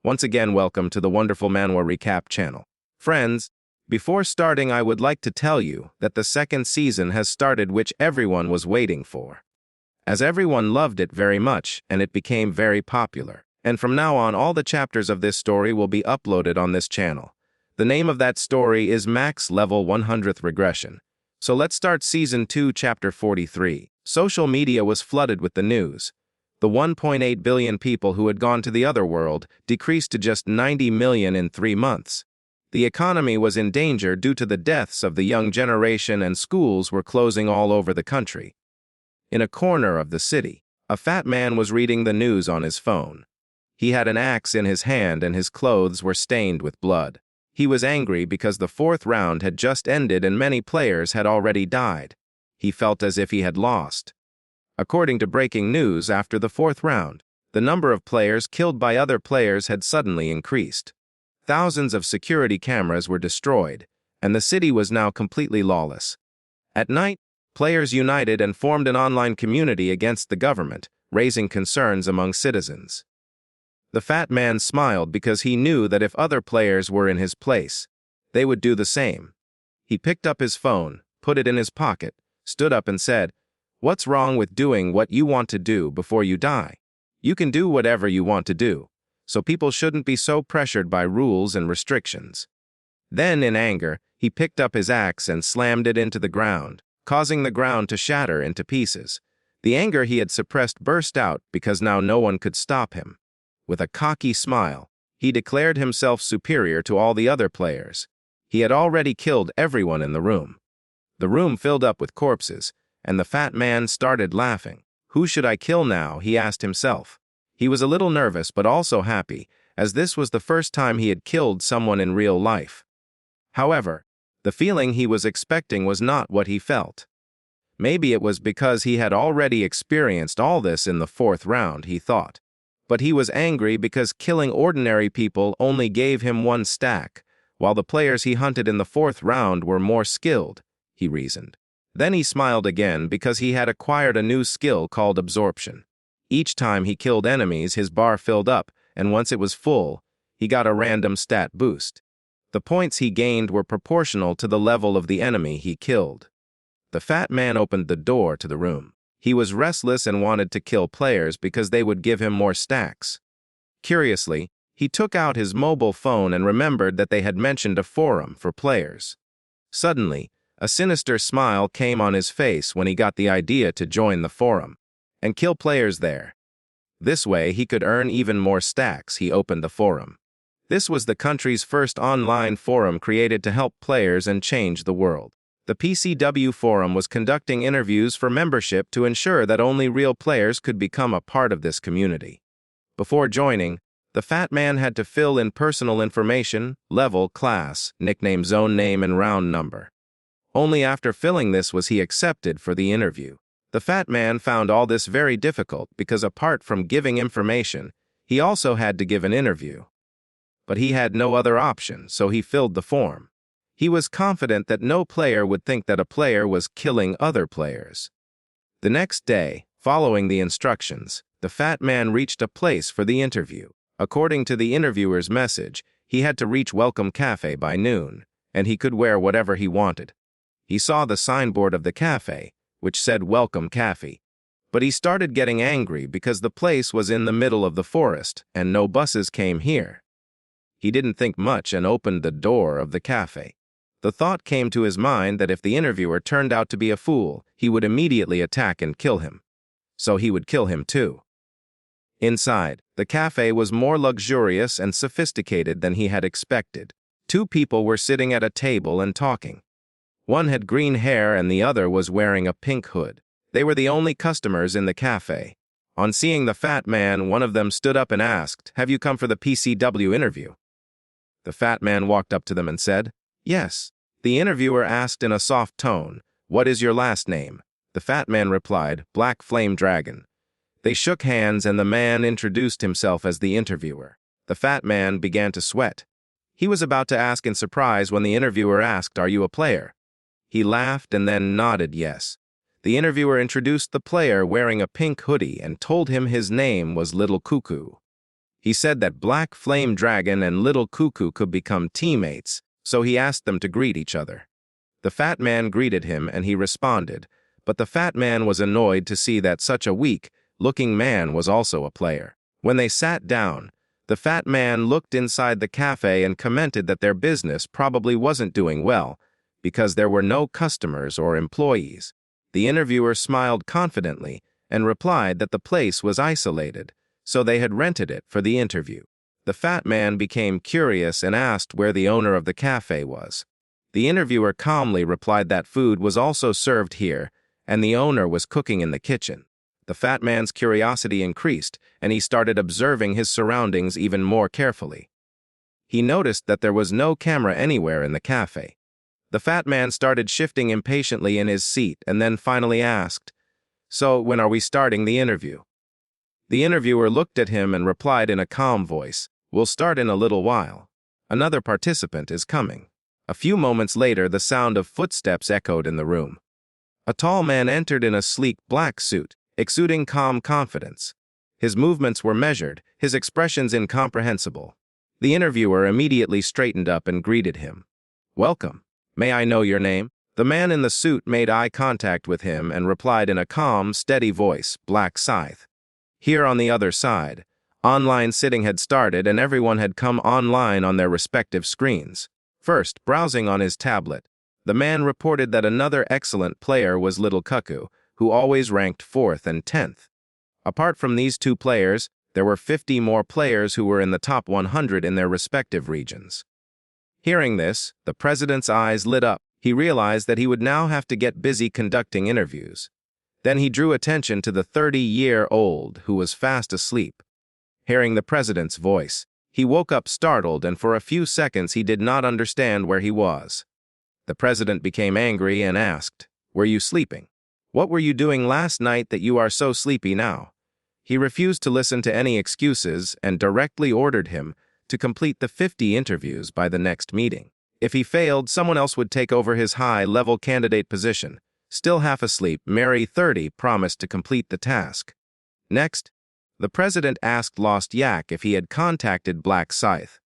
Once again, welcome to the wonderful Manhwa Recap channel. Friends, before starting, I would like to tell you that the second season has started, which everyone was waiting for, as everyone loved it very much and it became very popular. And from now on, all the chapters of this story will be uploaded on this channel. The name of that story is Max Level 100th Regression. So let's start Season 2, Chapter 43. Social media was flooded with the news. The 1.8 billion people who had gone to the other world decreased to just 90 million in 3 months. The economy was in danger due to the deaths of the young generation, and schools were closing all over the country. In a corner of the city, a fat man was reading the news on his phone. He had an axe in his hand and his clothes were stained with blood. He was angry because the 4th round had just ended and many players had already died. He felt as if he had lost. According to breaking news, after the 4th round, the number of players killed by other players had suddenly increased. Thousands of security cameras were destroyed, and the city was now completely lawless. At night, players united and formed an online community against the government, raising concerns among citizens. The fat man smiled because he knew that if other players were in his place, they would do the same. He picked up his phone, put it in his pocket, stood up and said, "What's wrong with doing what you want to do before you die? You can do whatever you want to do, so people shouldn't be so pressured by rules and restrictions." Then, in anger, he picked up his axe and slammed it into the ground, causing the ground to shatter into pieces. The anger he had suppressed burst out because now no one could stop him. With a cocky smile, he declared himself superior to all the other players. He had already killed everyone in the room. The room filled up with corpses, and the fat man started laughing. Who should I kill now? He asked himself. He was a little nervous but also happy, as this was the first time he had killed someone in real life. However, the feeling he was expecting was not what he felt. Maybe it was because he had already experienced all this in the 4th round, he thought. But he was angry because killing ordinary people only gave him 1 stack, while the players he hunted in the 4th round were more skilled, he reasoned. Then he smiled again because he had acquired a new skill called absorption. Each time he killed enemies, his bar filled up, and once it was full, he got a random stat boost. The points he gained were proportional to the level of the enemy he killed. The fat man opened the door to the room. He was restless and wanted to kill players because they would give him more stacks. Curiously, he took out his mobile phone and remembered that they had mentioned a forum for players. Suddenly, a sinister smile came on his face when he got the idea to join the forum and kill players there. This way, he could earn even more stacks. He opened the forum. This was the country's first online forum created to help players and change the world. The PCW forum was conducting interviews for membership to ensure that only real players could become a part of this community. Before joining, the fat man had to fill in personal information, level, class, nickname, zone name, and round number. Only after filling this was he accepted for the interview. The fat man found all this very difficult because apart from giving information, he also had to give an interview. But he had no other option, so he filled the form. He was confident that no player would think that a player was killing other players. The next day, following the instructions, the fat man reached a place for the interview. According to the interviewer's message, he had to reach Welcome Cafe by noon, and he could wear whatever he wanted. He saw the signboard of the cafe, which said Welcome Cafe. But he started getting angry because the place was in the middle of the forest and no buses came here. He didn't think much and opened the door of the cafe. The thought came to his mind that if the interviewer turned out to be a fool, he would immediately attack and kill him. So he would kill him too. Inside, the cafe was more luxurious and sophisticated than he had expected. 2 people were sitting at a table and talking. One had green hair and the other was wearing a pink hood. They were the only customers in the cafe. On seeing the fat man, one of them stood up and asked, "Have you come for the PCW interview?" The fat man walked up to them and said, "Yes." The interviewer asked in a soft tone, "What is your last name?" The fat man replied, "Black Flame Dragon." They shook hands and the man introduced himself as the interviewer. The fat man began to sweat. He was about to ask in surprise when the interviewer asked, "Are you a player?" He laughed and then nodded yes. The interviewer introduced the player wearing a pink hoodie and told him his name was Little Cuckoo. He said that Black Flame Dragon and Little Cuckoo could become teammates, so he asked them to greet each other. The fat man greeted him and he responded, but the fat man was annoyed to see that such a weak-looking man was also a player. When they sat down, the fat man looked inside the cafe and commented that their business probably wasn't doing well because there were no customers or employees. The interviewer smiled confidently and replied that the place was isolated, so they had rented it for the interview. The fat man became curious and asked where the owner of the cafe was. The interviewer calmly replied that food was also served here and the owner was cooking in the kitchen. The fat man's curiosity increased and he started observing his surroundings even more carefully. He noticed that there was no camera anywhere in the cafe. The fat man started shifting impatiently in his seat and then finally asked, "So, when are we starting the interview?" The interviewer looked at him and replied in a calm voice, "We'll start in a little while. Another participant is coming." A few moments later, the sound of footsteps echoed in the room. A tall man entered in a sleek black suit, exuding calm confidence. His movements were measured, his expressions incomprehensible. The interviewer immediately straightened up and greeted him. "Welcome. May I know your name?" The man in the suit made eye contact with him and replied in a calm, steady voice, "Black Scythe." Here on the other side, online sitting had started and everyone had come online on their respective screens. First, browsing on his tablet, the man reported that another excellent player was Little Cuckoo, who always ranked 4th and 10th. Apart from these two players, there were 50 more players who were in the top 100 in their respective regions. Hearing this, the president's eyes lit up. He realized that he would now have to get busy conducting interviews. Then he drew attention to the 30-year-old who was fast asleep. Hearing the president's voice, he woke up startled and for a few seconds he did not understand where he was. The president became angry and asked, "Were you sleeping? What were you doing last night that you are so sleepy now?" He refused to listen to any excuses and directly ordered him to complete the 50 interviews by the next meeting. If he failed, someone else would take over his high-level candidate position. Still half asleep, Mary 30 promised to complete the task. Next, the president asked Lost Yak if he had contacted Black Scythe.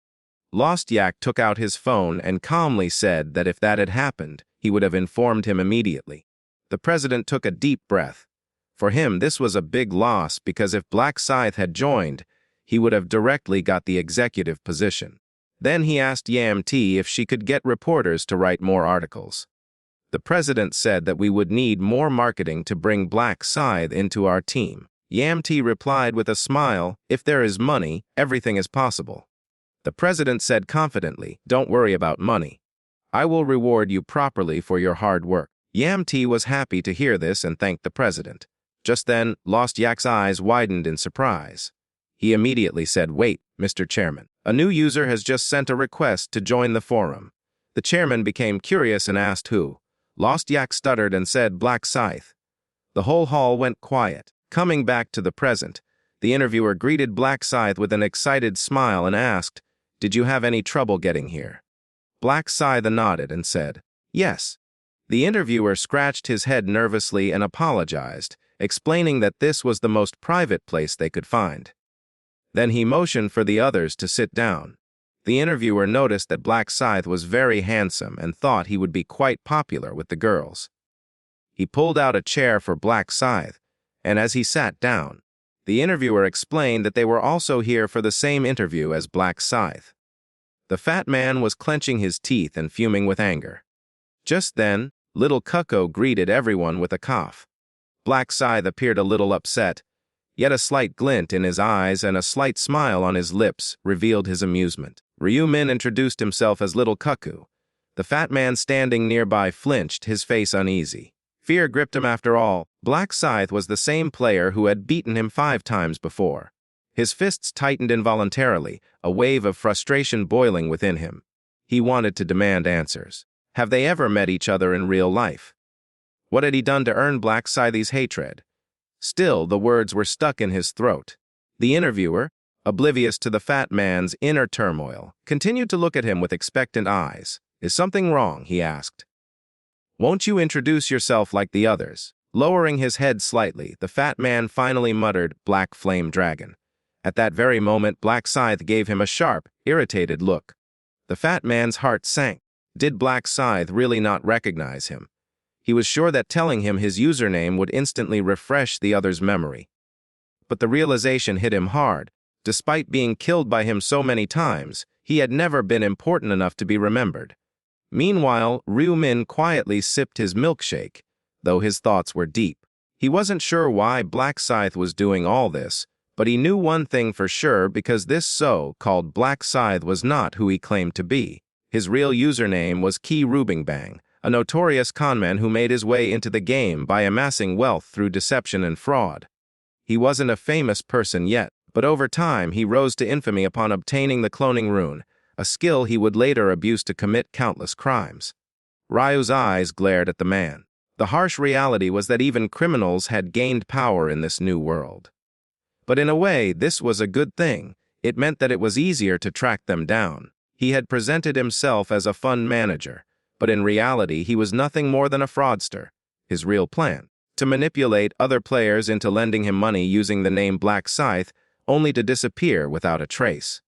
Lost Yak took out his phone and calmly said that if that had happened, he would have informed him immediately. The president took a deep breath. For him, this was a big loss because if Black Scythe had joined, he would have directly got the executive position. Then he asked Yam-T if she could get reporters to write more articles. The president said that we would need more marketing to bring Black Scythe into our team. Yam-T replied with a smile, "If there is money, everything is possible." The president said confidently, "Don't worry about money. I will reward you properly for your hard work." Yam-T was happy to hear this and thanked the president. Just then, Lost Yak's eyes widened in surprise. He immediately said, "Wait, Mr. Chairman. A new user has just sent a request to join the forum." The chairman became curious and asked who. Lost Yak stuttered and said, "Black Scythe." The whole hall went quiet. Coming back to the present, the interviewer greeted Black Scythe with an excited smile and asked, "Did you have any trouble getting here?" Black Scythe nodded and said, "Yes." The interviewer scratched his head nervously and apologized, explaining that this was the most private place they could find. Then he motioned for the others to sit down. The interviewer noticed that Black Scythe was very handsome and thought he would be quite popular with the girls. He pulled out a chair for Black Scythe, and as he sat down, the interviewer explained that they were also here for the same interview as Black Scythe. The fat man was clenching his teeth and fuming with anger. Just then, Little Cuckoo greeted everyone with a cough. Black Scythe appeared a little upset, yet a slight glint in his eyes and a slight smile on his lips revealed his amusement. Ryu Min introduced himself as Little Cuckoo. The fat man standing nearby flinched, his face uneasy. Fear gripped him after all. Black Scythe was the same player who had beaten him 5 times before. His fists tightened involuntarily, a wave of frustration boiling within him. He wanted to demand answers. Have they ever met each other in real life? What had he done to earn Black Scythe's hatred? Still, the words were stuck in his throat. The interviewer, oblivious to the fat man's inner turmoil, continued to look at him with expectant eyes. "Is something wrong?" he asked. "Won't you introduce yourself like the others?" Lowering his head slightly, the fat man finally muttered, "Black Flame Dragon." At that very moment, Black Scythe gave him a sharp, irritated look. The fat man's heart sank. Did Black Scythe really not recognize him? He was sure that telling him his username would instantly refresh the other's memory. But the realization hit him hard. Despite being killed by him so many times, he had never been important enough to be remembered. Meanwhile, Ryu Min quietly sipped his milkshake, though his thoughts were deep. He wasn't sure why Black Scythe was doing all this, but he knew one thing for sure, because this so-called Black Scythe was not who he claimed to be. His real username was Ki Rubingbang, a notorious conman who made his way into the game by amassing wealth through deception and fraud. He wasn't a famous person yet, but over time he rose to infamy upon obtaining the cloning rune, a skill he would later abuse to commit countless crimes. Ryu's eyes glared at the man. The harsh reality was that even criminals had gained power in this new world. But in a way, this was a good thing. It meant that it was easier to track them down. He had presented himself as a fund manager, but in reality he was nothing more than a fraudster. His real plan: to manipulate other players into lending him money using the name Black Scythe, only to disappear without a trace.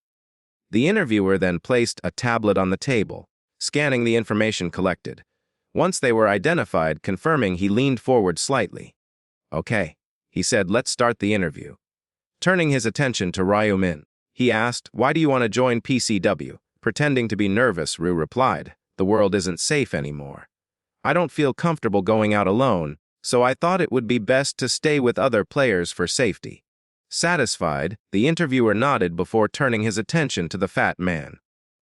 The interviewer then placed a tablet on the table, scanning the information collected. Once they were identified, confirming, he leaned forward slightly. "Okay," he said, "let's start the interview." Turning his attention to Ryu Min, he asked, "Why do you want to join PCW?" Pretending to be nervous, Ryu replied, "The world isn't safe anymore. I don't feel comfortable going out alone, so I thought it would be best to stay with other players for safety." Satisfied, the interviewer nodded before turning his attention to the fat man.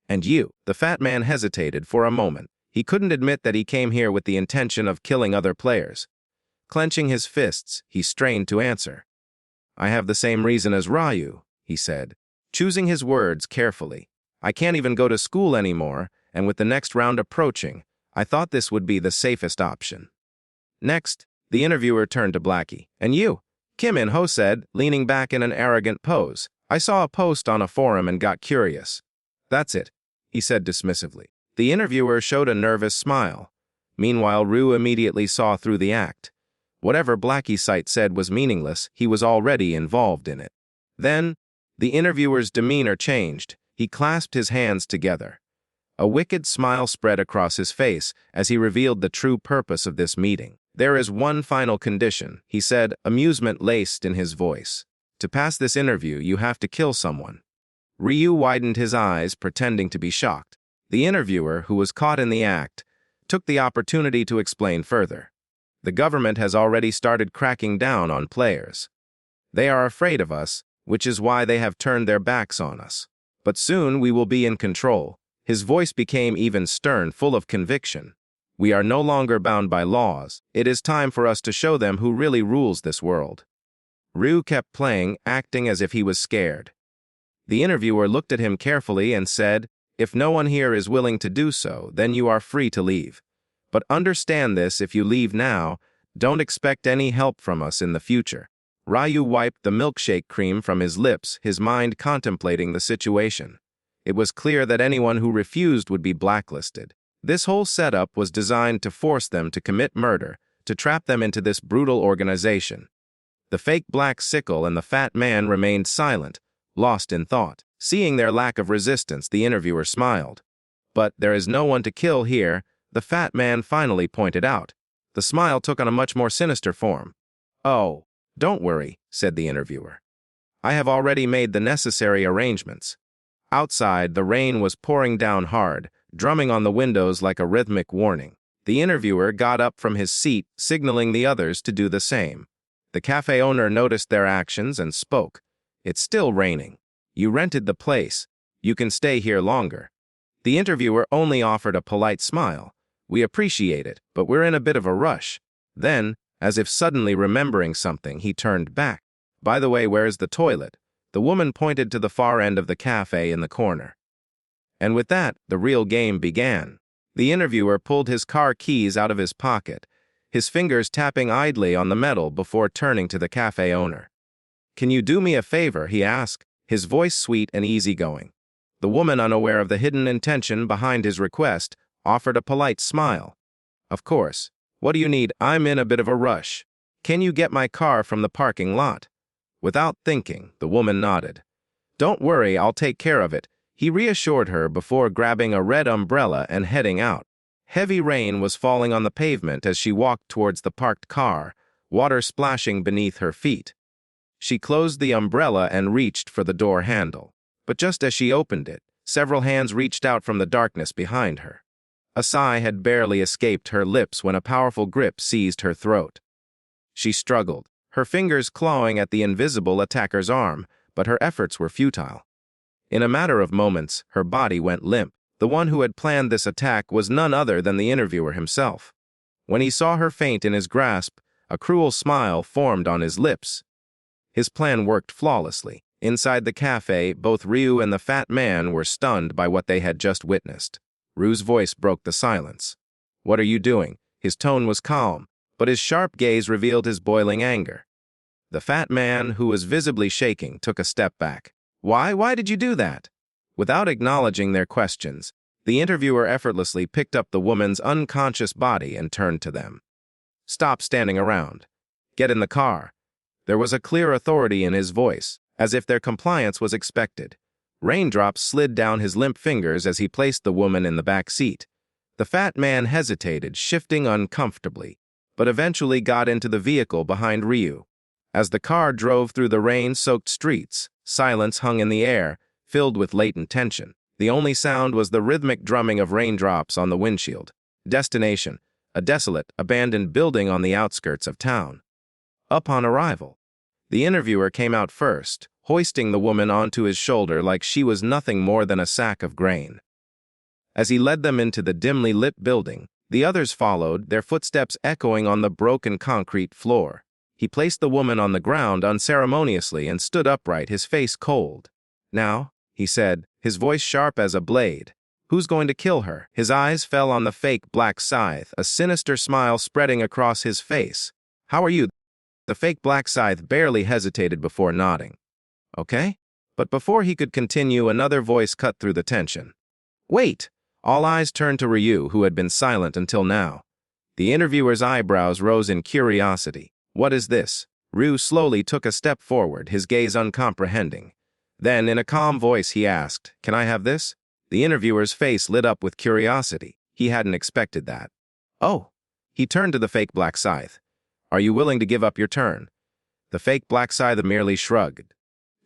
"And you?" The fat man hesitated for a moment. He couldn't admit that he came here with the intention of killing other players. Clenching his fists, he strained to answer. "I have the same reason as Ryu," he said, choosing his words carefully. "I can't even go to school anymore, and with the next round approaching, I thought this would be the safest option." Next, the interviewer turned to Blackie. "And you?" Kim In-ho said, leaning back in an arrogant pose. "I saw a post on a forum and got curious." "That's it," he said dismissively. The interviewer showed a nervous smile. Meanwhile, Ryu immediately saw through the act. Whatever Blackie's site said was meaningless. He was already involved in it. Then, the interviewer's demeanor changed. He clasped his hands together. A wicked smile spread across his face as he revealed the true purpose of this meeting. "There is one final condition," he said, amusement laced in his voice. "To pass this interview, you have to kill someone." Ryu widened his eyes, pretending to be shocked. The interviewer, who was caught in the act, took the opportunity to explain further. "The government has already started cracking down on players. They are afraid of us, which is why they have turned their backs on us. But soon we will be in control." His voice became even stern, full of conviction. "We are no longer bound by laws. It is time for us to show them who really rules this world." Ryu kept playing, acting as if he was scared. The interviewer looked at him carefully and said, "If no one here is willing to do so, then you are free to leave. But understand this: if you leave now, don't expect any help from us in the future." Ryu wiped the milkshake cream from his lips, his mind contemplating the situation. It was clear that anyone who refused would be blacklisted. This whole setup was designed to force them to commit murder, to trap them into this brutal organization. The fake Black Sickle and the fat man remained silent, lost in thought. Seeing their lack of resistance, the interviewer smiled. "But there is no one to kill here," the fat man finally pointed out. The smile took on a much more sinister form. "Oh, don't worry," said the interviewer. "I have already made the necessary arrangements." Outside, the rain was pouring down hard, drumming on the windows like a rhythmic warning. The interviewer got up from his seat, signaling the others to do the same. The cafe owner noticed their actions and spoke. "It's still raining. You rented the place. You can stay here longer." The interviewer only offered a polite smile. "We appreciate it, but we're in a bit of a rush." Then, as if suddenly remembering something, he turned back. "By the way, where's the toilet?" The woman pointed to the far end of the cafe in the corner. And with that, the real game began. The interviewer pulled his car keys out of his pocket, his fingers tapping idly on the metal before turning to the cafe owner. "Can you do me a favor?" he asked, his voice sweet and easygoing. The woman, unaware of the hidden intention behind his request, offered a polite smile. "Of course. What do you need?" "I'm in a bit of a rush. Can you get my car from the parking lot?" Without thinking, the woman nodded. "Don't worry, I'll take care of it," he reassured her before grabbing a red umbrella and heading out. Heavy rain was falling on the pavement as she walked towards the parked car, water splashing beneath her feet. She closed the umbrella and reached for the door handle. But just as she opened it, several hands reached out from the darkness behind her. A sigh had barely escaped her lips when a powerful grip seized her throat. She struggled, her fingers clawing at the invisible attacker's arm, but her efforts were futile. In a matter of moments, her body went limp. The one who had planned this attack was none other than the interviewer himself. When he saw her faint in his grasp, a cruel smile formed on his lips. His plan worked flawlessly. Inside the cafe, both Ryu and the fat man were stunned by what they had just witnessed. Ryu's voice broke the silence. "What are you doing?" His tone was calm, but his sharp gaze revealed his boiling anger. The fat man, who was visibly shaking, took a step back. Why did you do that?" Without acknowledging their questions, the interviewer effortlessly picked up the woman's unconscious body and turned to them. "Stop standing around. Get in the car." There was a clear authority in his voice, as if their compliance was expected. Raindrops slid down his limp fingers as he placed the woman in the back seat. The fat man hesitated, shifting uncomfortably, but eventually got into the vehicle behind Ryu. As the car drove through the rain-soaked streets, silence hung in the air, filled with latent tension. The only sound was the rhythmic drumming of raindrops on the windshield. Destination: a desolate, abandoned building on the outskirts of town. Upon arrival, the interviewer came out first, hoisting the woman onto his shoulder like she was nothing more than a sack of grain. As he led them into the dimly lit building, the others followed, their footsteps echoing on the broken concrete floor. He placed the woman on the ground unceremoniously and stood upright, his face cold. "Now," he said, his voice sharp as a blade, "who's going to kill her?" His eyes fell on the fake black scythe, a sinister smile spreading across his face. "How are you?" The fake black scythe barely hesitated before nodding. "Okay?" But before he could continue, another voice cut through the tension. "Wait!" All eyes turned to Ryu, who had been silent until now. The interviewer's eyebrows rose in curiosity. "What is this?" Ryu slowly took a step forward, his gaze uncomprehending. Then, in a calm voice, he asked, "Can I have this?" The interviewer's face lit up with curiosity. He hadn't expected that. "Oh." He turned to the fake black scythe. "Are you willing to give up your turn?" The fake black scythe merely shrugged.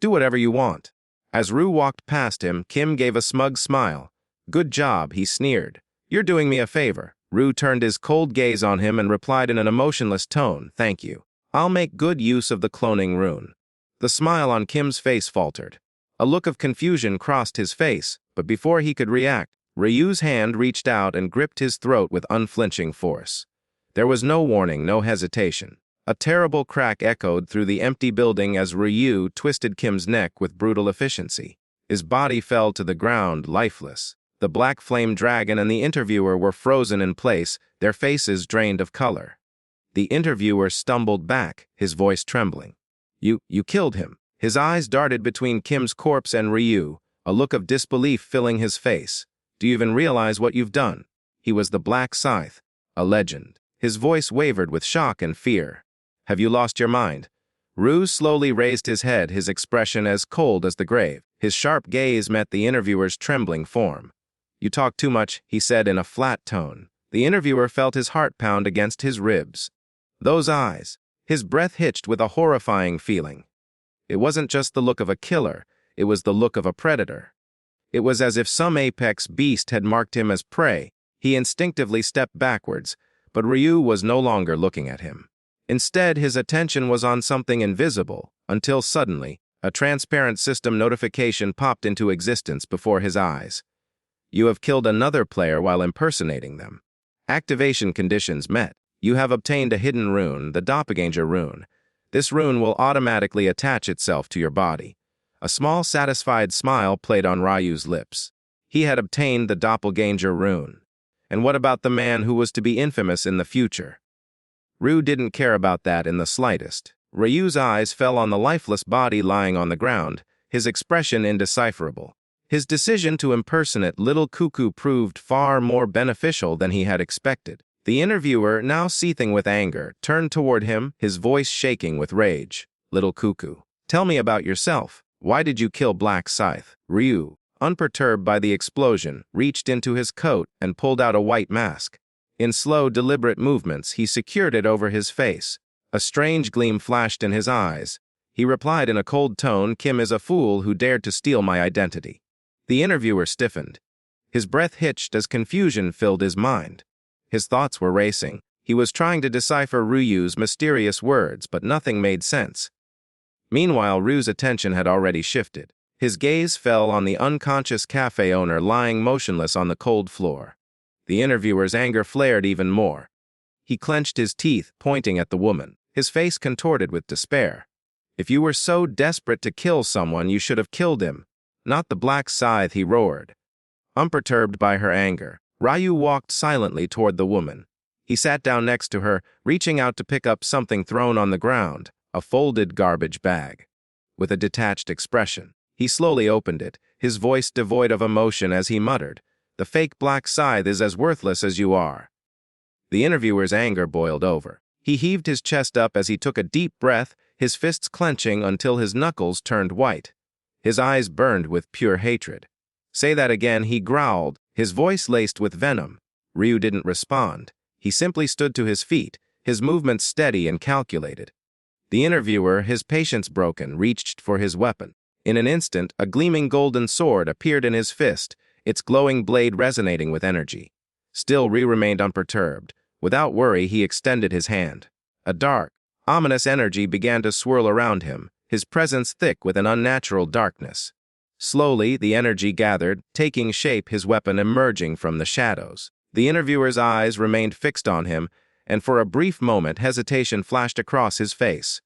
"Do whatever you want." As Ryu walked past him, Kim gave a smug smile. "Good job," he sneered. "You're doing me a favor." Ryu turned his cold gaze on him and replied in an emotionless tone, "Thank you. I'll make good use of the cloning rune." The smile on Kim's face faltered. A look of confusion crossed his face, but before he could react, Ryu's hand reached out and gripped his throat with unflinching force. There was no warning, no hesitation. A terrible crack echoed through the empty building as Ryu twisted Kim's neck with brutal efficiency. His body fell to the ground, lifeless. The black flame dragon and the interviewer were frozen in place, their faces drained of color. The interviewer stumbled back, his voice trembling. You killed him." His eyes darted between Kim's corpse and Ryu, a look of disbelief filling his face. "Do you even realize what you've done?" He was the Black Scythe, a legend. His voice wavered with shock and fear. "Have you lost your mind?" Ryu slowly raised his head, his expression as cold as the grave. His sharp gaze met the interviewer's trembling form. "You talk too much," he said in a flat tone. The interviewer felt his heart pound against his ribs. Those eyes, his breath hitched with a horrifying feeling. It wasn't just the look of a killer, it was the look of a predator. It was as if some apex beast had marked him as prey. He instinctively stepped backwards, but Ryu was no longer looking at him. Instead, his attention was on something invisible, until suddenly, a transparent system notification popped into existence before his eyes. "You have killed another player while impersonating them. Activation conditions met. You have obtained a hidden rune, the Doppelganger rune. This rune will automatically attach itself to your body." A small, satisfied smile played on Ryu's lips. He had obtained the Doppelganger rune. And what about the man who was to be infamous in the future? Ryu didn't care about that in the slightest. Ryu's eyes fell on the lifeless body lying on the ground, his expression indecipherable. His decision to impersonate Little Cuckoo proved far more beneficial than he had expected. The interviewer, now seething with anger, turned toward him, his voice shaking with rage. "Little Cuckoo, Tell me about yourself. Why did you kill Black Scythe? Ryu, unperturbed by the explosion, reached into his coat and pulled out a white mask. In slow, deliberate movements, he secured it over his face. A strange gleam flashed in his eyes. He replied in a cold tone, "Kim is a fool who dared to steal my identity." The interviewer stiffened. His breath hitched as confusion filled his mind. His thoughts were racing. He was trying to decipher Ryu's mysterious words, but nothing made sense. Meanwhile, Ryu's attention had already shifted. His gaze fell on the unconscious cafe owner lying motionless on the cold floor. The interviewer's anger flared even more. He clenched his teeth, pointing at the woman, his face contorted with despair. "If you were so desperate to kill someone, you should have killed him. Not the Black Scythe," he roared. Unperturbed by her anger, Ryu walked silently toward the woman. He sat down next to her, reaching out to pick up something thrown on the ground, a folded garbage bag. With a detached expression, he slowly opened it, his voice devoid of emotion as he muttered, "The fake Black Scythe is as worthless as you are." The interviewer's anger boiled over. He heaved his chest up as he took a deep breath, his fists clenching until his knuckles turned white. His eyes burned with pure hatred. "Say that again," he growled, his voice laced with venom. Ryu didn't respond. He simply stood to his feet, his movements steady and calculated. The interviewer, his patience broken, reached for his weapon. In an instant, a gleaming golden sword appeared in his fist, its glowing blade resonating with energy. Still, Ryu remained unperturbed. Without worry, he extended his hand. A dark, ominous energy began to swirl around him, his presence thick with an unnatural darkness. Slowly, the energy gathered, taking shape, his weapon emerging from the shadows. The interviewer's eyes remained fixed on him, and for a brief moment hesitation flashed across his face.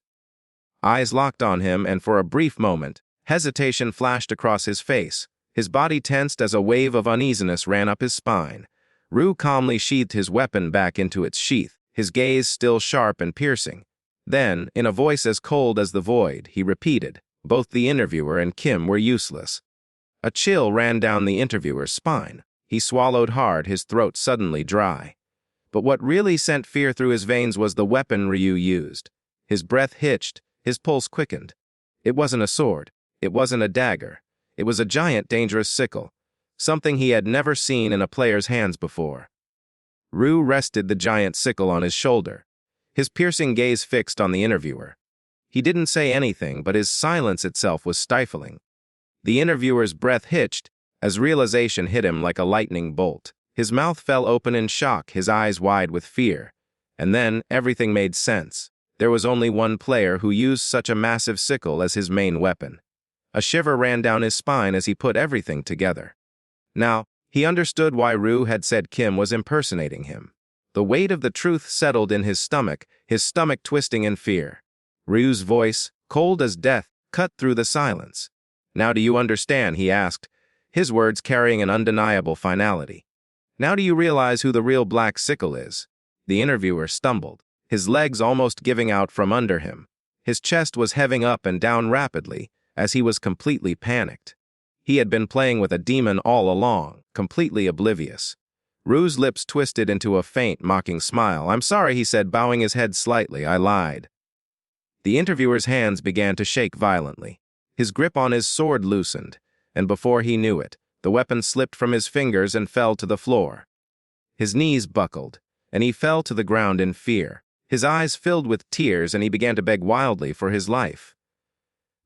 Eyes locked on him, and for a brief moment, hesitation flashed across his face. His body tensed as a wave of uneasiness ran up his spine. Ryu calmly sheathed his weapon back into its sheath, his gaze still sharp and piercing. Then, in a voice as cold as the void, he repeated, "Both the interviewer and Kim were useless." A chill ran down the interviewer's spine. He swallowed hard, his throat suddenly dry. But what really sent fear through his veins was the weapon Ryu used. His breath hitched, his pulse quickened. It wasn't a sword. It wasn't a dagger. It was a giant, dangerous sickle, something he had never seen in a player's hands before. Ryu rested the giant sickle on his shoulder, his piercing gaze fixed on the interviewer. He didn't say anything, but his silence itself was stifling. The interviewer's breath hitched as realization hit him like a lightning bolt. His mouth fell open in shock, his eyes wide with fear. And then everything made sense. There was only one player who used such a massive sickle as his main weapon. A shiver ran down his spine as he put everything together. Now, he understood why Ryu had said Kim was impersonating him. The weight of the truth settled in his stomach twisting in fear. Ryu's voice, cold as death, cut through the silence. "Now do you understand?" he asked, his words carrying an undeniable finality. "Now do you realize who the real Black Sickle is?" The interviewer stumbled, his legs almost giving out from under him. His chest was heaving up and down rapidly, as he was completely panicked. He had been playing with a demon all along, completely oblivious. Ryu's lips twisted into a faint, mocking smile. "I'm sorry," he said, bowing his head slightly. "I lied." The interviewer's hands began to shake violently. His grip on his sword loosened, and before he knew it, the weapon slipped from his fingers and fell to the floor. His knees buckled, and he fell to the ground in fear. His eyes filled with tears, and he began to beg wildly for his life.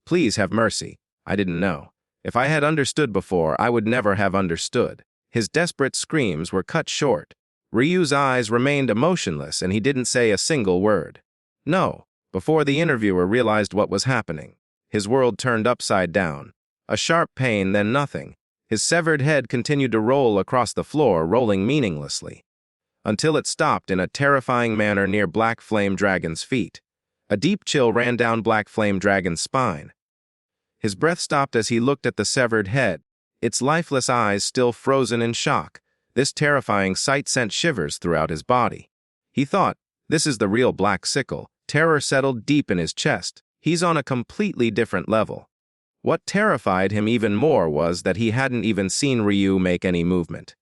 "Please have mercy. I didn't know. If I had understood before, I would never have understood." His desperate screams were cut short. Ryu's eyes remained emotionless, and he didn't say a single word. No, before the interviewer realized what was happening. His world turned upside down. A sharp pain, then nothing. His severed head continued to roll across the floor, rolling meaninglessly, until it stopped in a terrifying manner near Black Flame Dragon's feet. A deep chill ran down Black Flame Dragon's spine. His breath stopped as he looked at the severed head, its lifeless eyes still frozen in shock. This terrifying sight sent shivers throughout his body. He thought, "This is the real Black Sickle." Terror settled deep in his chest. He's on a completely different level. What terrified him even more was that he hadn't even seen Ryu make any movement.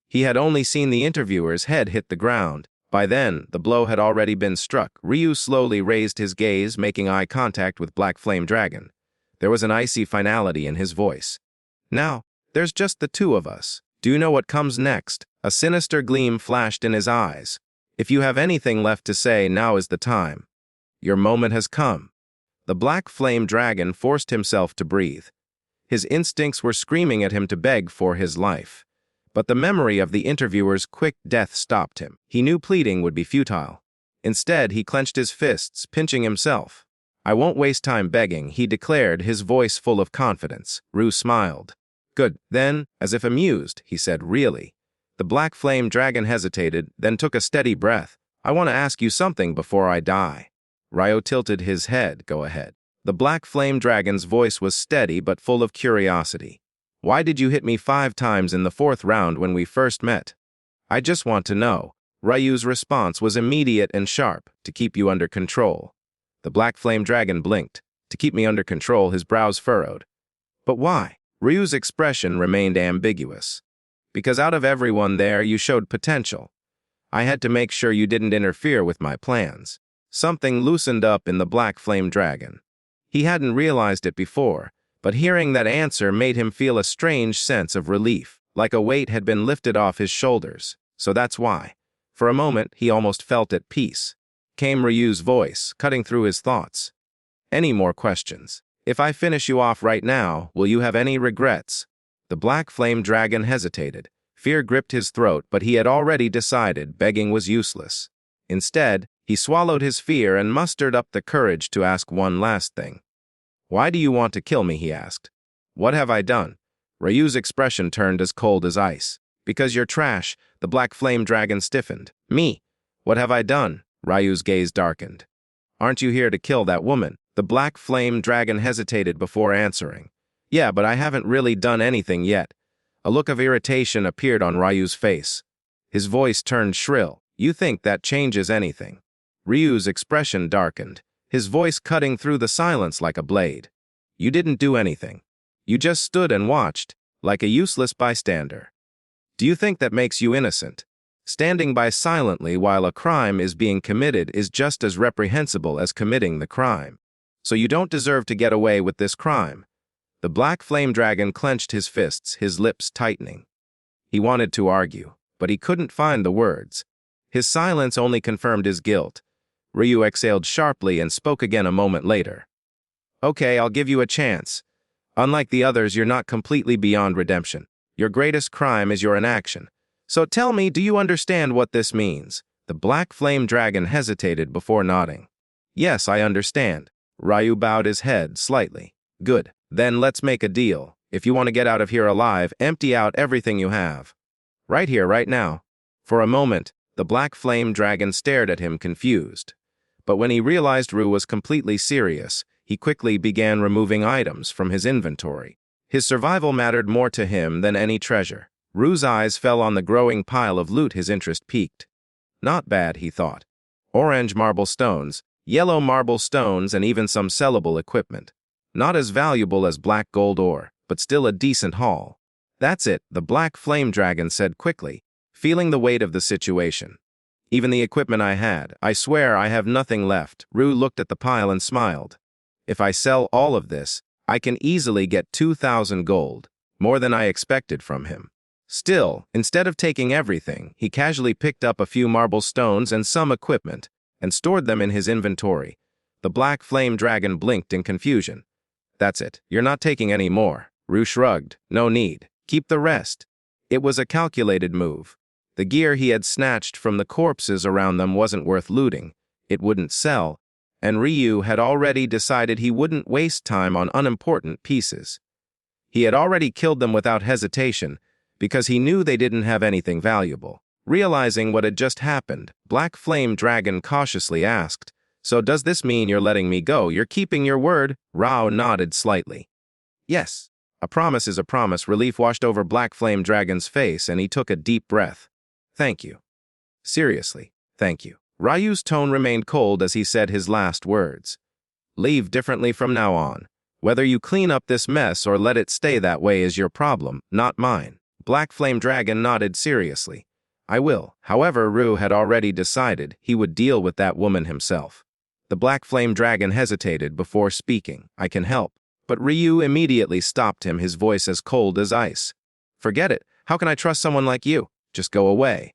He had only seen the interviewer's head hit the ground, By then, the blow had already been struck. Ryu slowly raised his gaze, making eye contact with Black Flame Dragon. There was an icy finality in his voice. Now, there's just the two of us. Do you know what comes next? A sinister gleam flashed in his eyes. If you have anything left to say, now is the time. Your moment has come. The Black Flame Dragon forced himself to breathe. His instincts were screaming at him to beg for his life. But the memory of the interviewer's quick death stopped him. He knew pleading would be futile. Instead, he clenched his fists, pinching himself. I won't waste time begging, he declared, his voice full of confidence. Ryu smiled. Good. Then, as if amused, he said, really? The Black Flame Dragon hesitated, then took a steady breath. I want to ask you something before I die. Ryu tilted his head. Go ahead. The Black Flame Dragon's voice was steady but full of curiosity. Why did you hit me 5 times in the 4th round when we first met? I just want to know. Ryu's response was immediate and sharp, to keep you under control. The Black Flame Dragon blinked. To keep me under control, his brows furrowed. But why? Ryu's expression remained ambiguous. Because out of everyone there, you showed potential. I had to make sure you didn't interfere with my plans. Something loosened up in the Black Flame Dragon. He hadn't realized it before, but hearing that answer made him feel a strange sense of relief, like a weight had been lifted off his shoulders. So that's why. For a moment, he almost felt at peace. Came Ryu's voice, cutting through his thoughts. Any more questions? If I finish you off right now, will you have any regrets? The Black Flame Dragon hesitated. Fear gripped his throat, but he had already decided begging was useless. Instead, he swallowed his fear and mustered up the courage to ask one last thing. Why do you want to kill me, he asked. What have I done? Ryu's expression turned as cold as ice. Because you're trash, the Black Flame Dragon stiffened. Me? What have I done? Ryu's gaze darkened. Aren't you here to kill that woman? The Black Flame Dragon hesitated before answering. Yeah, but I haven't really done anything yet. A look of irritation appeared on Ryu's face. His voice turned shrill. You think that changes anything? Ryu's expression darkened, his voice cutting through the silence like a blade. You didn't do anything. You just stood and watched, like a useless bystander. Do you think that makes you innocent? Standing by silently while a crime is being committed is just as reprehensible as committing the crime. So you don't deserve to get away with this crime. The Black Flame Dragon clenched his fists, his lips tightening. He wanted to argue, but he couldn't find the words. His silence only confirmed his guilt. Ryu exhaled sharply and spoke again a moment later. Okay, I'll give you a chance. Unlike the others, you're not completely beyond redemption. Your greatest crime is your inaction. So tell me, do you understand what this means? The Black Flame Dragon hesitated before nodding. Yes, I understand. Ryu bowed his head slightly. Good. Then let's make a deal. If you want to get out of here alive, empty out everything you have. Right here, right now. For a moment, the Black Flame Dragon stared at him confused. But when he realized Ryu was completely serious, he quickly began removing items from his inventory. His survival mattered more to him than any treasure. Ryu's eyes fell on the growing pile of loot. His interest piqued. Not bad, he thought. Orange marble stones, yellow marble stones, and even some sellable equipment. Not as valuable as black gold ore, but still a decent haul. That's it, the Black Flame Dragon said quickly, feeling the weight of the situation. Even the equipment I had, I swear I have nothing left. Ryu looked at the pile and smiled. If I sell all of this, I can easily get 2,000 gold, more than I expected from him. Still, instead of taking everything, he casually picked up a few marble stones and some equipment, and stored them in his inventory. The Black Flame Dragon blinked in confusion. That's it, you're not taking any more. Ryu shrugged. No need. Keep the rest. It was a calculated move. The gear he had snatched from the corpses around them wasn't worth looting. It wouldn't sell, and Ryu had already decided he wouldn't waste time on unimportant pieces. He had already killed them without hesitation, because he knew they didn't have anything valuable. Realizing what had just happened, Black Flame Dragon cautiously asked, So does this mean you're letting me go? You're keeping your word? Rao nodded slightly. Yes. A promise is a promise. Relief washed over Black Flame Dragon's face, and he took a deep breath. Thank you. Seriously, thank you. Ryu's tone remained cold as he said his last words. Leave differently from now on. Whether you clean up this mess or let it stay that way is your problem, not mine. Black Flame Dragon nodded seriously. I will. However, Ryu had already decided he would deal with that woman himself. The black flame dragon hesitated before speaking. I can help. But Ryu immediately stopped him, his voice as cold as ice. Forget it. How can I trust someone like you? Just go away.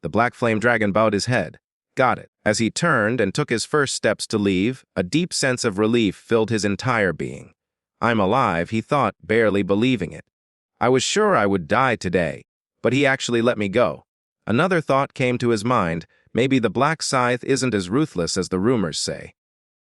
The black flame dragon bowed his head. Got it. As he turned and took his first steps to leave, a deep sense of relief filled his entire being. I'm alive, he thought, barely believing it. I was sure I would die today, but he actually let me go. Another thought came to his mind. Maybe the black scythe isn't as ruthless as the rumors say.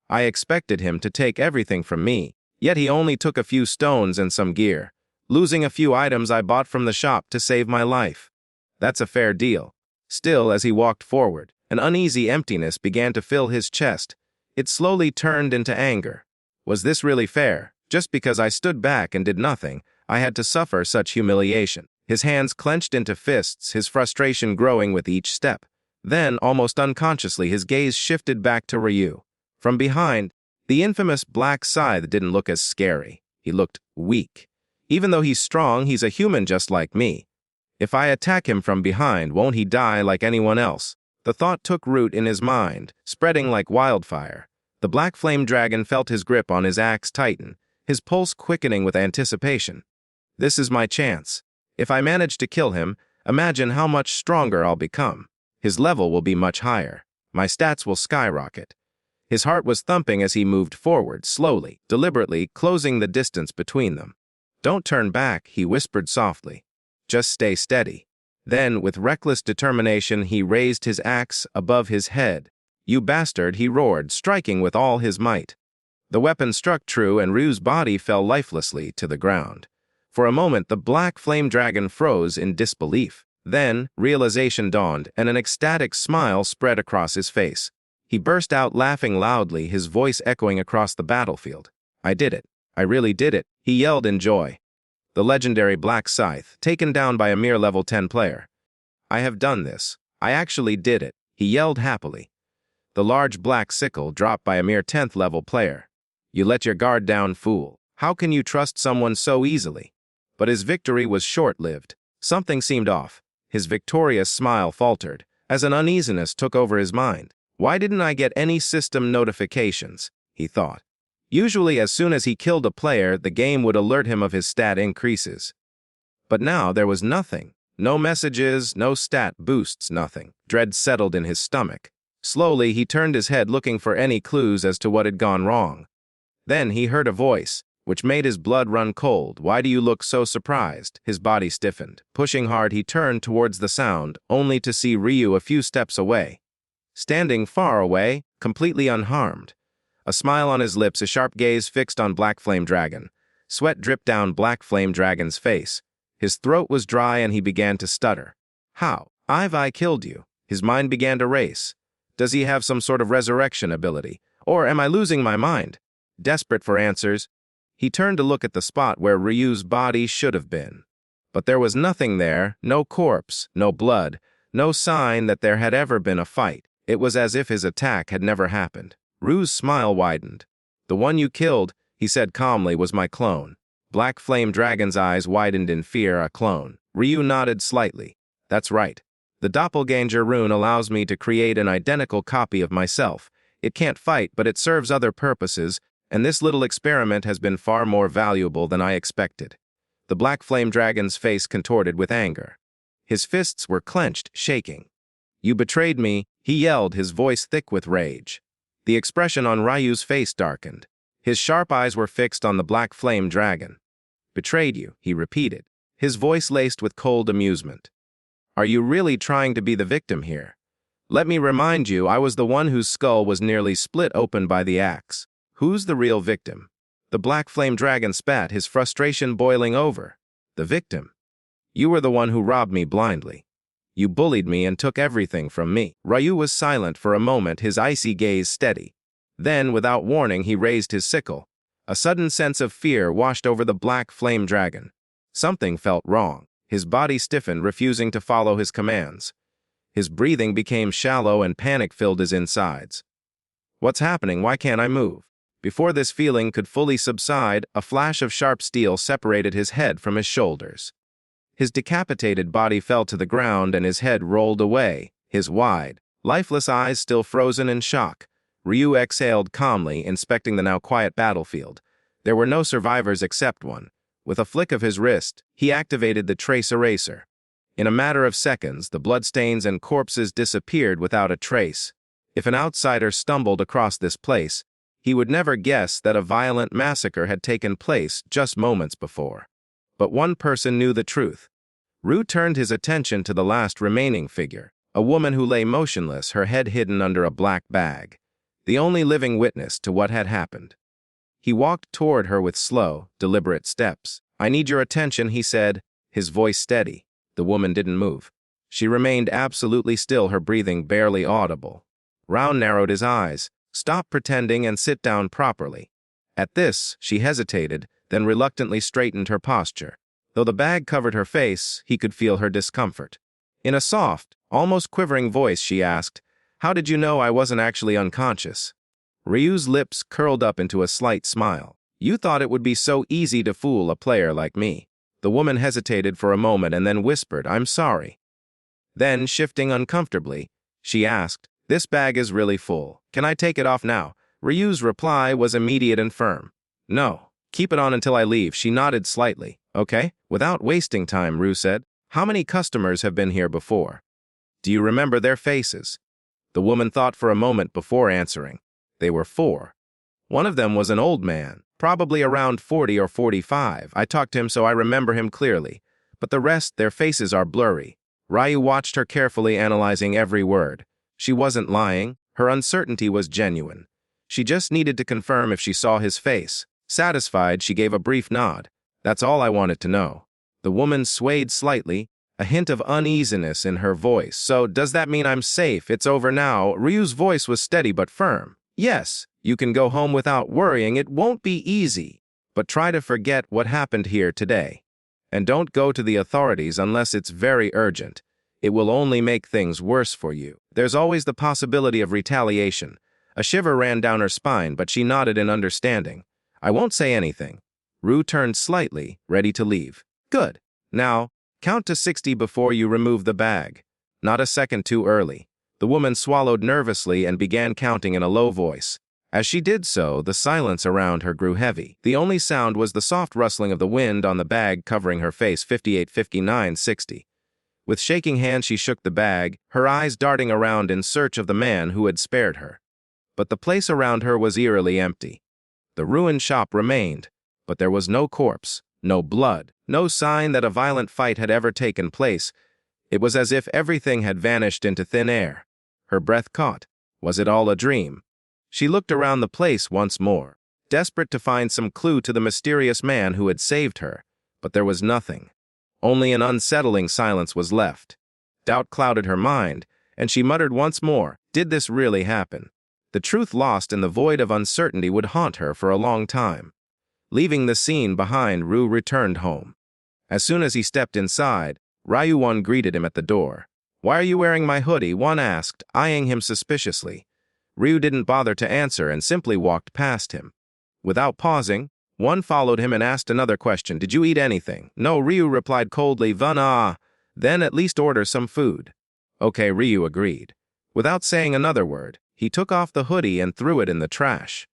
I expected him to take everything from me, yet he only took a few stones and some gear, losing a few items I bought from the shop to save my life. That's a fair deal. Still, as he walked forward, an uneasy emptiness began to fill his chest. It slowly turned into anger. Was this really fair? Just because I stood back and did nothing, I had to suffer such humiliation. His hands clenched into fists, his frustration growing with each step. Then, almost unconsciously, his gaze shifted back to Ryu. From behind, the infamous black scythe didn't look as scary. He looked weak. Even though he's strong, he's a human just like me. If I attack him from behind, won't he die like anyone else? The thought took root in his mind, spreading like wildfire. The black flame dragon felt his grip on his axe tighten, his pulse quickening with anticipation. This is my chance. If I manage to kill him, imagine how much stronger I'll become. His level will be much higher. My stats will skyrocket. His heart was thumping as he moved forward, slowly, deliberately, closing the distance between them. Don't turn back, he whispered softly. Just stay steady. Then, with reckless determination, he raised his axe above his head. You bastard, he roared, striking with all his might. The weapon struck true, and Ryu's body fell lifelessly to the ground. For a moment, the black flame dragon froze in disbelief. Then, realization dawned, and an ecstatic smile spread across his face. He burst out laughing loudly, his voice echoing across the battlefield. I did it. I really did it, he yelled in joy. The legendary black scythe, taken down by a mere level 10 player. I have done this. I actually did it, he yelled happily. The large black sickle dropped by a mere 10th level player. You let your guard down, fool. How can you trust someone so easily? But his victory was short-lived. Something seemed off. His victorious smile faltered, as an uneasiness took over his mind. Why didn't I get any system notifications? He thought. Usually, as soon as he killed a player, the game would alert him of his stat increases. But now there was nothing. No messages, no stat boosts, nothing. Dread settled in his stomach. Slowly, he turned his head looking for any clues as to what had gone wrong. Then he heard a voice, which made his blood run cold. Why do you look so surprised? His body stiffened. Pushing hard, he turned towards the sound, only to see Ryu a few steps away. Standing far away, completely unharmed. A smile on his lips, a sharp gaze fixed on Black Flame Dragon. Sweat dripped down Black Flame Dragon's face. His throat was dry and he began to stutter. How? I killed you. His mind began to race. Does he have some sort of resurrection ability? Or am I losing my mind? Desperate for answers, he turned to look at the spot where Ryu's body should have been. But there was nothing there, no corpse, no blood, no sign that there had ever been a fight. It was as if his attack had never happened. Ryu's smile widened. The one you killed, he said calmly, was my clone. Black Flame Dragon's eyes widened in fear. A clone. Ryu nodded slightly. That's right. The doppelganger rune allows me to create an identical copy of myself. It can't fight, but it serves other purposes, and this little experiment has been far more valuable than I expected. The Black Flame Dragon's face contorted with anger. His fists were clenched, shaking. You betrayed me, he yelled, his voice thick with rage. The expression on Ryu's face darkened. His sharp eyes were fixed on the Black Flame Dragon. Betrayed you, he repeated, his voice laced with cold amusement. Are you really trying to be the victim here? Let me remind you, I was the one whose skull was nearly split open by the axe. Who's the real victim? The Black Flame Dragon spat, his frustration boiling over. The victim? You were the one who robbed me blindly. You bullied me and took everything from me. Ryu was silent for a moment, his icy gaze steady. Then, without warning, he raised his sickle. A sudden sense of fear washed over the Black Flame Dragon. Something felt wrong. His body stiffened, refusing to follow his commands. His breathing became shallow and panic filled his insides. What's happening? Why can't I move? Before this feeling could fully subside, a flash of sharp steel separated his head from his shoulders. His decapitated body fell to the ground and his head rolled away, his wide, lifeless eyes still frozen in shock. Ryu exhaled calmly, inspecting the now quiet battlefield. There were no survivors except one. With a flick of his wrist, he activated the trace eraser. In a matter of seconds, the bloodstains and corpses disappeared without a trace. If an outsider stumbled across this place, he would never guess that a violent massacre had taken place just moments before. But one person knew the truth. Ryu turned his attention to the last remaining figure, a woman who lay motionless, her head hidden under a black bag, the only living witness to what had happened. He walked toward her with slow, deliberate steps. "I need your attention," he said, his voice steady. The woman didn't move. She remained absolutely still, her breathing barely audible. Ryu narrowed his eyes. "Stop pretending and sit down properly." At this, she hesitated, then reluctantly straightened her posture. Though the bag covered her face, he could feel her discomfort. In a soft, almost quivering voice, she asked, "How did you know I wasn't actually unconscious?" Ryu's lips curled up into a slight smile. "You thought it would be so easy to fool a player like me." The woman hesitated for a moment and then whispered, "I'm sorry." Then, shifting uncomfortably, she asked, "This bag is really full. Can I take it off now?" Ryu's reply was immediate and firm. "No, keep it on until I leave." She nodded slightly. "Okay." Without wasting time, Ryu said, "How many customers have been here before? Do you remember their faces?" The woman thought for a moment before answering. They were 4. One of them was an old man, probably around 40 or 45. I talked to him so I remember him clearly. But the rest, their faces are blurry. Ryu watched her carefully, analyzing every word. She wasn't lying. Her uncertainty was genuine. She just needed to confirm if she saw his face. Satisfied, she gave a brief nod. "That's all I wanted to know." The woman swayed slightly, a hint of uneasiness in her voice. "So, does that mean I'm safe? It's over now?" Ryu's voice was steady but firm. "Yes, you can go home without worrying. It won't be easy. But try to forget what happened here today. And don't go to the authorities unless it's very urgent. It will only make things worse for you. There's always the possibility of retaliation." A shiver ran down her spine, but she nodded in understanding. "I won't say anything." Ryu turned slightly, ready to leave. "Good. Now, count to 60 before you remove the bag. Not a second too early." The woman swallowed nervously and began counting in a low voice. As she did so, the silence around her grew heavy. The only sound was the soft rustling of the wind on the bag covering her face. 58, 59, 60. With shaking hands, she shook the bag, her eyes darting around in search of the man who had spared her. But the place around her was eerily empty. The ruined shop remained, but there was no corpse, no blood, no sign that a violent fight had ever taken place. It was as if everything had vanished into thin air. Her breath caught. Was it all a dream? She looked around the place once more, desperate to find some clue to the mysterious man who had saved her, but there was nothing. Only an unsettling silence was left. Doubt clouded her mind, and she muttered once more, "Did this really happen?" The truth lost in the void of uncertainty would haunt her for a long time. Leaving the scene behind, Ryu returned home. As soon as he stepped inside, Ryu-won greeted him at the door. "Why are you wearing my hoodie?" One asked, eyeing him suspiciously. Ryu didn't bother to answer and simply walked past him. Without pausing, one followed him and asked another question. "Did you eat anything?" "No," Ryu replied coldly. Then at least order some food." "Okay," Ryu agreed. Without saying another word, he took off the hoodie and threw it in the trash.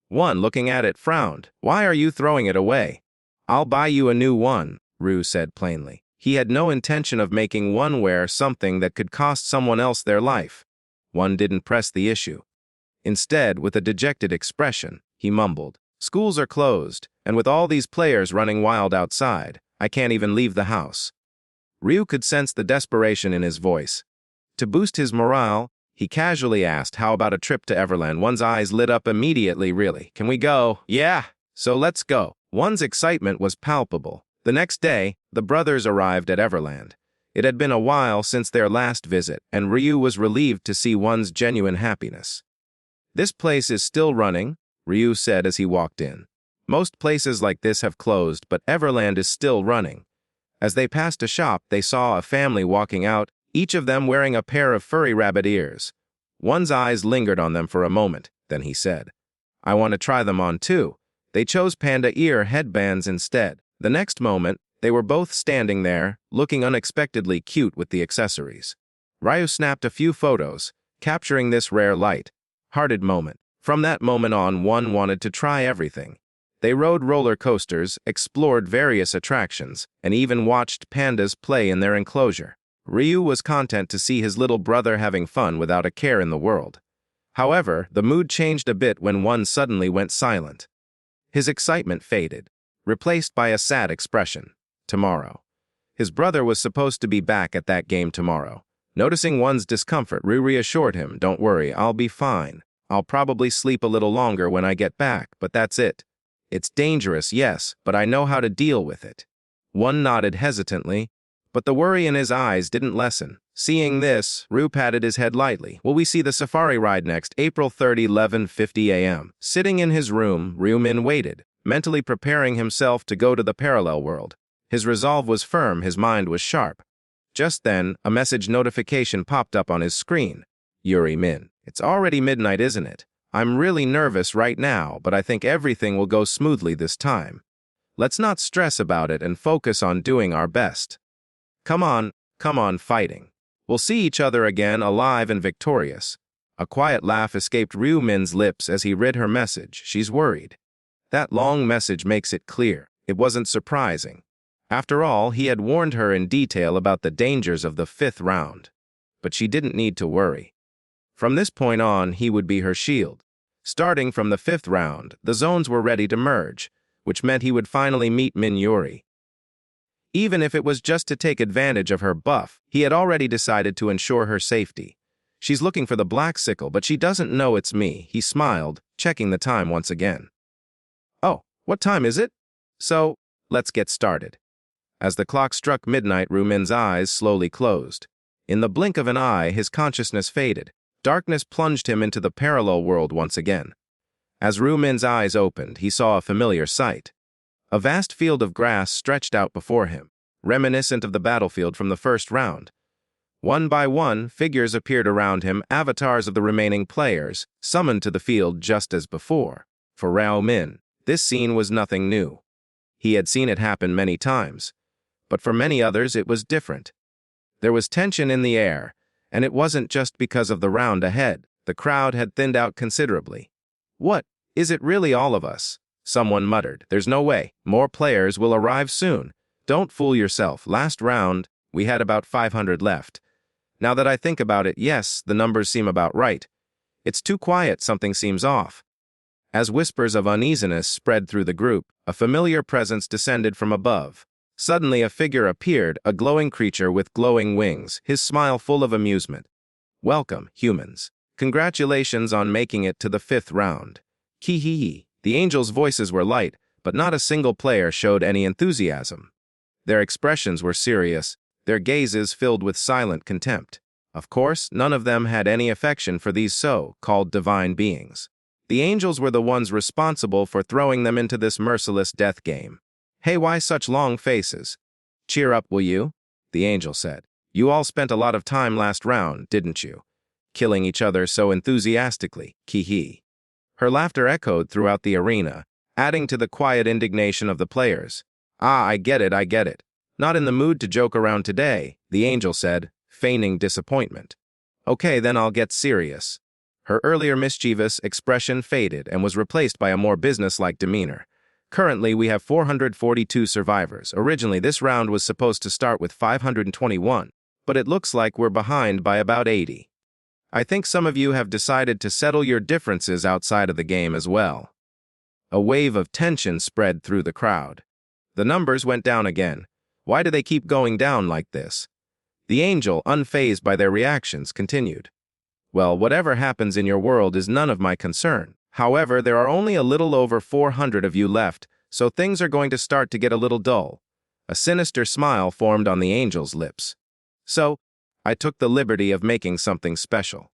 One, looking at it, frowned. "Why are you throwing it away?" "I'll buy you a new one," Ryu said plainly. He had no intention of making one wear something that could cost someone else their life. One didn't press the issue. Instead, with a dejected expression, he mumbled, "Schools are closed, and with all these players running wild outside, I can't even leave the house." Ryu could sense the desperation in his voice. To boost his morale, he casually asked, "How about a trip to Everland?" One's eyes lit up immediately. "Really? Can we go?" "Yeah, so let's go." One's excitement was palpable. The next day, the brothers arrived at Everland. It had been a while since their last visit, and Ryu was relieved to see one's genuine happiness. "This place is still running," Ryu said as he walked in. "Most places like this have closed, but Everland is still running." As they passed a shop, they saw a family walking out, each of them wearing a pair of furry rabbit ears. One's eyes lingered on them for a moment, then he said, "I want to try them on too." They chose panda ear headbands instead. The next moment, They were both standing there, looking unexpectedly cute with the accessories. Ryu snapped a few photos, capturing this rare light-hearted moment. From that moment on, one wanted to try everything. They rode roller coasters, explored various attractions, and even watched pandas play in their enclosure. Ryu was content to see his little brother having fun without a care in the world. However, the mood changed a bit when one suddenly went silent. His excitement faded, replaced by a sad expression. Tomorrow. His brother was supposed to be back at that game tomorrow. Noticing one's discomfort, Ryu reassured him, "Don't worry, I'll be fine. I'll probably sleep a little longer when I get back, but that's it. It's dangerous, yes, but I know how to deal with it." One nodded hesitantly, but the worry in his eyes didn't lessen. Seeing this, Ryu patted his head lightly. "Will we see the safari ride next, April 30, 11:50 a.m. Sitting in his room, Ryu-min waited, mentally preparing himself to go to the parallel world. His resolve was firm, his mind was sharp. Just then, a message notification popped up on his screen. Yuri-min. "It's already midnight, isn't it? I'm really nervous right now, but I think everything will go smoothly this time. Let's not stress about it and focus on doing our best. Come on, fighting. We'll see each other again, alive and victorious." A quiet laugh escaped Ryu-min's lips as he read her message. She's worried. That long message makes it clear. It wasn't surprising. After all, he had warned her in detail about the dangers of the 5th round. But she didn't need to worry. From this point on, he would be her shield. Starting from the 5th round, the zones were ready to merge, which meant he would finally meet Min Yuri. Even if it was just to take advantage of her buff, he had already decided to ensure her safety. "She's looking for the black sickle, but she doesn't know it's me," he smiled, checking the time once again. "Oh, what time is it? So, let's get started." As the clock struck midnight, Ryu-min's eyes slowly closed. In the blink of an eye, his consciousness faded. Darkness plunged him into the parallel world once again. As Ryu-min's eyes opened, he saw a familiar sight. A vast field of grass stretched out before him, reminiscent of the battlefield from the 1st round. One by one, figures appeared around him, avatars of the remaining players, summoned to the field just as before. For Ryu-min, this scene was nothing new. He had seen it happen many times. But for many others, it was different. There was tension in the air, and it wasn't just because of the round ahead. The crowd had thinned out considerably. "What? Is it really all of us?" Someone muttered. "There's no way. More players will arrive soon. Don't fool yourself. Last round, we had about 500 left. Now that I think about it, yes, the numbers seem about right. It's too quiet, something seems off." As whispers of uneasiness spread through the group, a familiar presence descended from above. Suddenly a figure appeared, a glowing creature with glowing wings, his smile full of amusement. "Welcome, humans. Congratulations on making it to the 5th round. Ki-hee-hee." The angels' voices were light, but not a single player showed any enthusiasm. Their expressions were serious, their gazes filled with silent contempt. Of course, none of them had any affection for these so-called divine beings. The angels were the ones responsible for throwing them into this merciless death game. "Hey, why such long faces? Cheer up, will you?" the angel said. "You all spent a lot of time last round, didn't you? Killing each other so enthusiastically, ki-hee." Her laughter echoed throughout the arena, adding to the quiet indignation of the players. "Ah, I get it. Not in the mood to joke around today," the angel said, feigning disappointment. "Okay, then I'll get serious." Her earlier mischievous expression faded and was replaced by a more businesslike demeanor. "Currently, we have 442 survivors. Originally, this round was supposed to start with 521, but it looks like we're behind by about 80. I think some of you have decided to settle your differences outside of the game as well." A wave of tension spread through the crowd. The numbers went down again. Why do they keep going down like this? The angel, unfazed by their reactions, continued. "Well, whatever happens in your world is none of my concern. However, there are only a little over 400 of you left, so things are going to start to get a little dull." A sinister smile formed on the angel's lips. "So, I took the liberty of making something special.